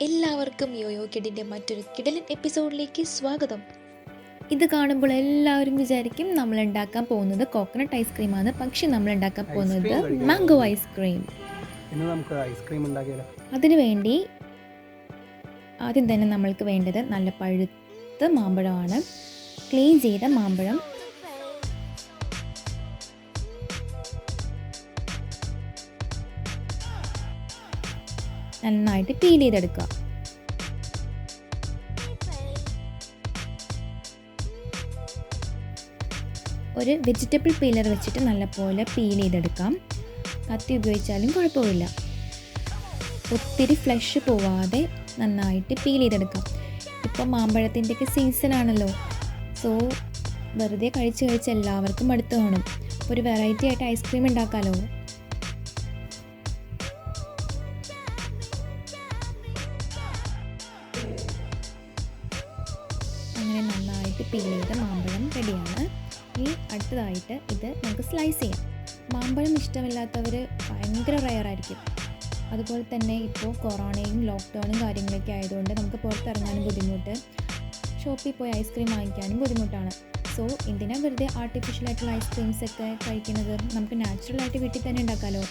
എല്ലാവർക്കും യോയോ കിഡിൻ്റെ മറ്റൊരു കിടലൻ എപ്പിസോഡിലേക്ക് സ്വാഗതം. ഇത് കാണുമ്പോൾ എല്ലാവരും വിചാരിക്കും നമ്മൾ ഉണ്ടാക്കാൻ പോകുന്നത് കോക്കനട്ട് ഐസ്ക്രീമാണ്. പക്ഷെ നമ്മൾ ഉണ്ടാക്കാൻ പോകുന്നത് മാംഗോ ഐസ്ക്രീം. നമുക്ക് ഐസ്ക്രീം ഉണ്ടാക്കിയാലോ? അതിനുവേണ്ടി ആദ്യം തന്നെ നമ്മൾക്ക് വേണ്ടത് നല്ല പഴുത്ത മാമ്പഴമാണ്. ക്ലീൻ ചെയ്ത മാമ്പഴം നന്നായിട്ട് പീൽ ചെയ്തെടുക്കുക. ഒരു വെജിറ്റബിൾ പീലർ വെച്ചിട്ട് നല്ലപോലെ പീൽ ചെയ്തെടുക്കാം. കത്തി ഉപയോഗിച്ചാലും കുഴപ്പമില്ല. ഒത്തിരി ഫ്ലഷ് പോവാതെ നന്നായിട്ട് പീൽ ചെയ്തെടുക്കാം. ഇപ്പോൾ മാമ്പഴത്തിൻ്റെയൊക്കെ സീസണാണല്ലോ. സോ വെറുതെ കഴിച്ച് എല്ലാവർക്കും അടുത്ത് കാണും. ഒരു വെറൈറ്റി ആയിട്ട് ഐസ്ക്രീം ഉണ്ടാക്കാമല്ലോ. അങ്ങനെ നന്നായിട്ട് പീൽ ചെയ്ത മാമ്പഴം റെഡിയാണ്. ഇനി അടുത്തതായിട്ട് ഇത് നമുക്ക് സ്ലൈസ് ചെയ്യാം. മാമ്പഴം ഇഷ്ടമില്ലാത്തവർ ഭയങ്കര റെയറായിരിക്കും. അതുപോലെ തന്നെ ഇപ്പോൾ കൊറോണയും ലോക്ക്ഡൗണും കാര്യങ്ങളൊക്കെ ആയതുകൊണ്ട് നമുക്ക് പുറത്തിറങ്ങാനും ബുദ്ധിമുട്ട്, ഷോപ്പിൽ പോയി ഐസ്ക്രീം വാങ്ങിക്കാനും ബുദ്ധിമുട്ടാണ്. സോ എന്തിനാ വെറുതെ ആർട്ടിഫിഷ്യൽ ആയിട്ടുള്ള ഐസ്ക്രീംസ് ഒക്കെ കഴിക്കുന്നത്? നമുക്ക് നാച്ചുറലായിട്ട് വീട്ടിൽ തന്നെ ഉണ്ടാക്കാമല്ലോ.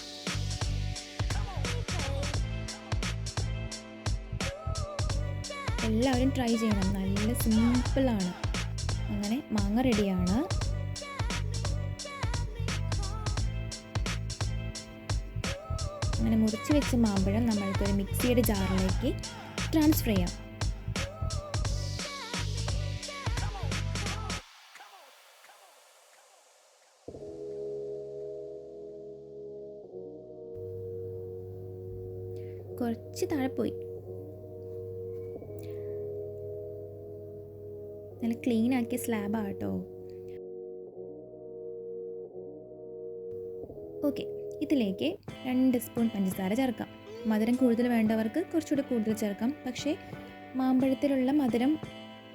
എല്ലാവരും ട്രൈ ചെയ്യണം. നല്ല സിമ്പിളാണ്. അങ്ങനെ മാങ്ങ റെഡിയാണ്. അങ്ങനെ മുറിച്ച് വെച്ച മാമ്പഴം നമ്മൾക്കൊരു മിക്സിയുടെ ജാറിലേക്ക് ട്രാൻസ്ഫർ ചെയ്യാം. കുറച്ച് താഴെ പോയി. നല്ല ക്ലീൻ ആക്കിയ സ്ലാബാണ് കേട്ടോ. ഓക്കെ, ഇതിലേക്ക് 2 സ്പൂൺ പഞ്ചസാര ചേർക്കാം. മധുരം കൂടുതൽ വേണ്ടവർക്ക് കുറച്ചുകൂടി കൂടുതൽ ചേർക്കാം. പക്ഷേ മാമ്പഴത്തിലുള്ള മധുരം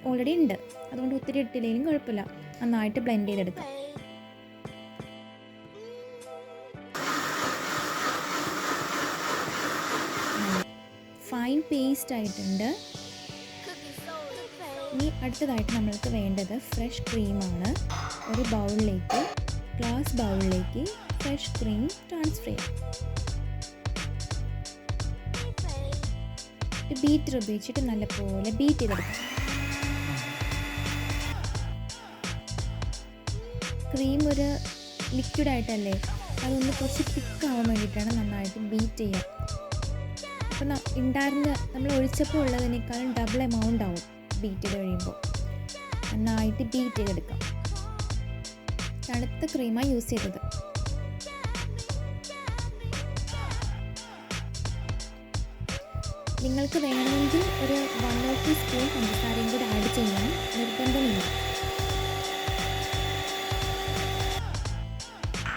ഓൾറെഡി ഉണ്ട്, അതുകൊണ്ട് ഒത്തിരി ഇട്ടില്ലെങ്കിലും കുഴപ്പമില്ല. നന്നായിട്ട് ബ്ലെൻഡ് ചെയ്തെടുക്കാം. ഫൈൻ പേസ്റ്റ് ആയിട്ടുണ്ട്. ഇനി അടുത്തതായിട്ട് നമ്മൾക്ക് വേണ്ടത് ഫ്രഷ് ക്രീമാണ്. ഒരു ഗ്ലാസ് ബൗളിലേക്ക് ഫ്രഷ് ക്രീം ട്രാൻസ്ഫർ ചെയ്യാം. ബീറ്റർ ഉപയോഗിച്ചിട്ട് നല്ലപോലെ ബീറ്റ് ചെയ്തെടുക്കാം. ക്രീം ഒരു ലിക്വിഡായിട്ടല്ലേ, അതൊന്ന് കുറച്ച് തിക്കാവാൻ വേണ്ടിയിട്ടാണ് നന്നായിട്ട് ബീറ്റ് ചെയ്യുക. അപ്പോൾ നമ്മൾ ഒഴിച്ചപ്പോൾ ഉള്ളതിനേക്കാളും ഡബിൾ എമൗണ്ട് ആവും ബീറ്റ് ചെയ്ത് കഴിയുമ്പോൾ. നന്നായിട്ട് ബീറ്റ് ചെയ്തെടുക്കാം. തണുത്ത ക്രീമാണ് യൂസ് ചെയ്തത്. നിങ്ങൾക്ക് വേണമെങ്കിൽ ഒരു 1 or 2 സ്പൂൺ പഞ്ചസാരയും കൂടി ആഡ് ചെയ്യാൻ നിർബന്ധമില്ല.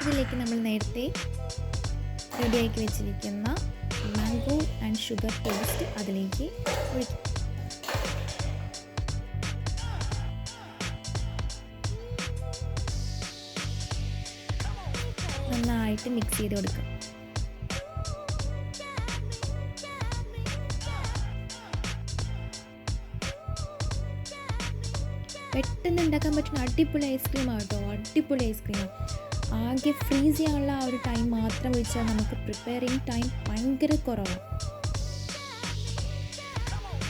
ഇതിലേക്ക് നമ്മൾ നേരത്തെ റെഡിയാക്കി വെച്ചിരിക്കുന്ന മാംഗോ ആൻഡ് ഷുഗർ പേസ്റ്റ് അതിലേക്ക് ഒഴിക്കും. നന്നായിട്ട് മിക്സ് ചെയ്ത് കൊടുക്കാം. പെട്ടെന്ന് ഉണ്ടാക്കാൻ പറ്റുന്ന അടിപൊളി ഐസ്ക്രീമാണ് കേട്ടോ. അടിപൊളി ഐസ്ക്രീമാണ്. ആകെ ഫ്രീസ് ചെയ്യാനുള്ള ആ ഒരു ടൈം മാത്രം ഒഴിച്ചാൽ നമുക്ക് പ്രിപ്പയറിങ് ടൈം ഭയങ്കര കുറവാണ്.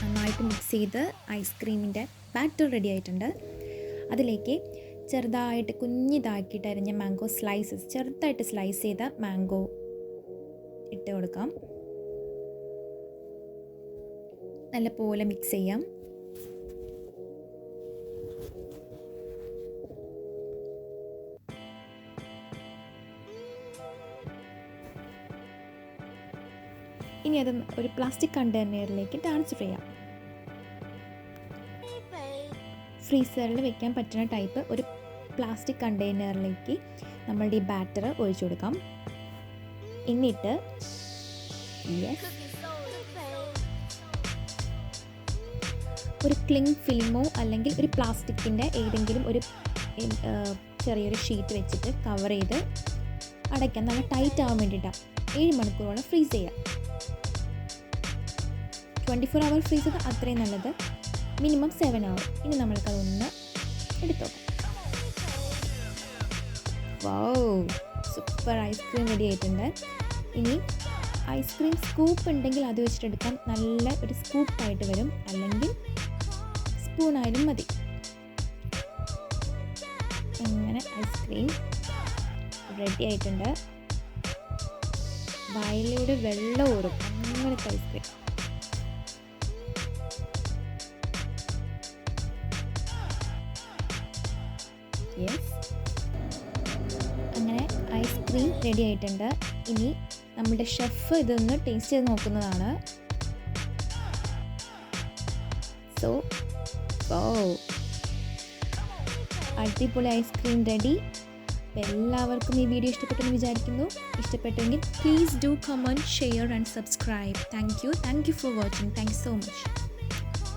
നന്നായിട്ട് മിക്സ് ചെയ്ത് ഐസ്ക്രീമിൻ്റെ ബാറ്റർ റെഡി ആയിട്ടുണ്ട്. അതിലേക്ക് ചെറുതായിട്ട് കുഞ്ഞിതാക്കിയിട്ട് അരിഞ്ഞ മാംഗോ ചെറുതായിട്ട് സ്ലൈസ് ചെയ്ത മാംഗോ ഇട്ട് കൊടുക്കാം. നല്ലപോലെ മിക്സ് ചെയ്യാം. ഇനി അത് ഒരു പ്ലാസ്റ്റിക് കണ്ടെയ്നറിലേക്ക് ട്രാൻസ്ഫർ ചെയ്യാം. ഫ്രീസറിൽ വെക്കാൻ പറ്റുന്ന ടൈപ്പ് ഒരു പ്ലാസ്റ്റിക് കണ്ടെയ്നറിലേക്ക് നമ്മളുടെ ഈ ബാറ്റർ ഒഴിച്ചു കൊടുക്കാം. എന്നിട്ട് ഒരു ക്ലിങ് ഫിലിമോ അല്ലെങ്കിൽ ഒരു പ്ലാസ്റ്റിക്കിൻ്റെ ഏതെങ്കിലും ഒരു ചെറിയൊരു ഷീറ്റ് വെച്ചിട്ട് കവർ ചെയ്ത് അടയ്ക്കാം. നല്ല ടൈറ്റ് ആവാൻ വേണ്ടിയിട്ടാണ്. 7 മണിക്കൂറോളം ഫ്രീസ് ചെയ്യാം. 24 hour ഫ്രീസർ അത്രയും നല്ലത്, മിനിമം 7 hour. ഇനി നമ്മൾക്കതൊന്ന് എടുത്തോ. വൗ, സൂപ്പർ ഐസ്ക്രീം റെഡി ആയിട്ടുണ്ട്. ഇനി ഐസ്ക്രീം സ്കൂപ്പ് ഉണ്ടെങ്കിൽ അത് വെച്ചിട്ടെടുക്കാൻ നല്ല ഒരു സ്കൂപ്പായിട്ട് വരും, അല്ലെങ്കിൽ സ്പൂണായാലും മതി. അങ്ങനെ ഐസ്ക്രീം റെഡി ആയിട്ടുണ്ട്. വായിലൂടെ വെള്ളം ഊറും അങ്ങനത്തെ ഐസ്ക്രീം. യെസ്, അങ്ങനെ ഐസ്ക്രീം റെഡി ആയിട്ടുണ്ട്. ഇനി നമ്മുടെ ഷെഫ് ഇതൊന്ന് ടേസ്റ്റ് ചെയ്ത് നോക്കുന്നതാണ്. സോ അടിപൊളി ഐസ്ക്രീം റെഡി. എല്ലാവർക്കും ഈ വീഡിയോ ഇഷ്ടപ്പെട്ടെന്ന് വിചാരിക്കുന്നു. ഇഷ്ടപ്പെട്ടെങ്കിൽ please do comment, share and subscribe. Thank you for watching. Thank you so much.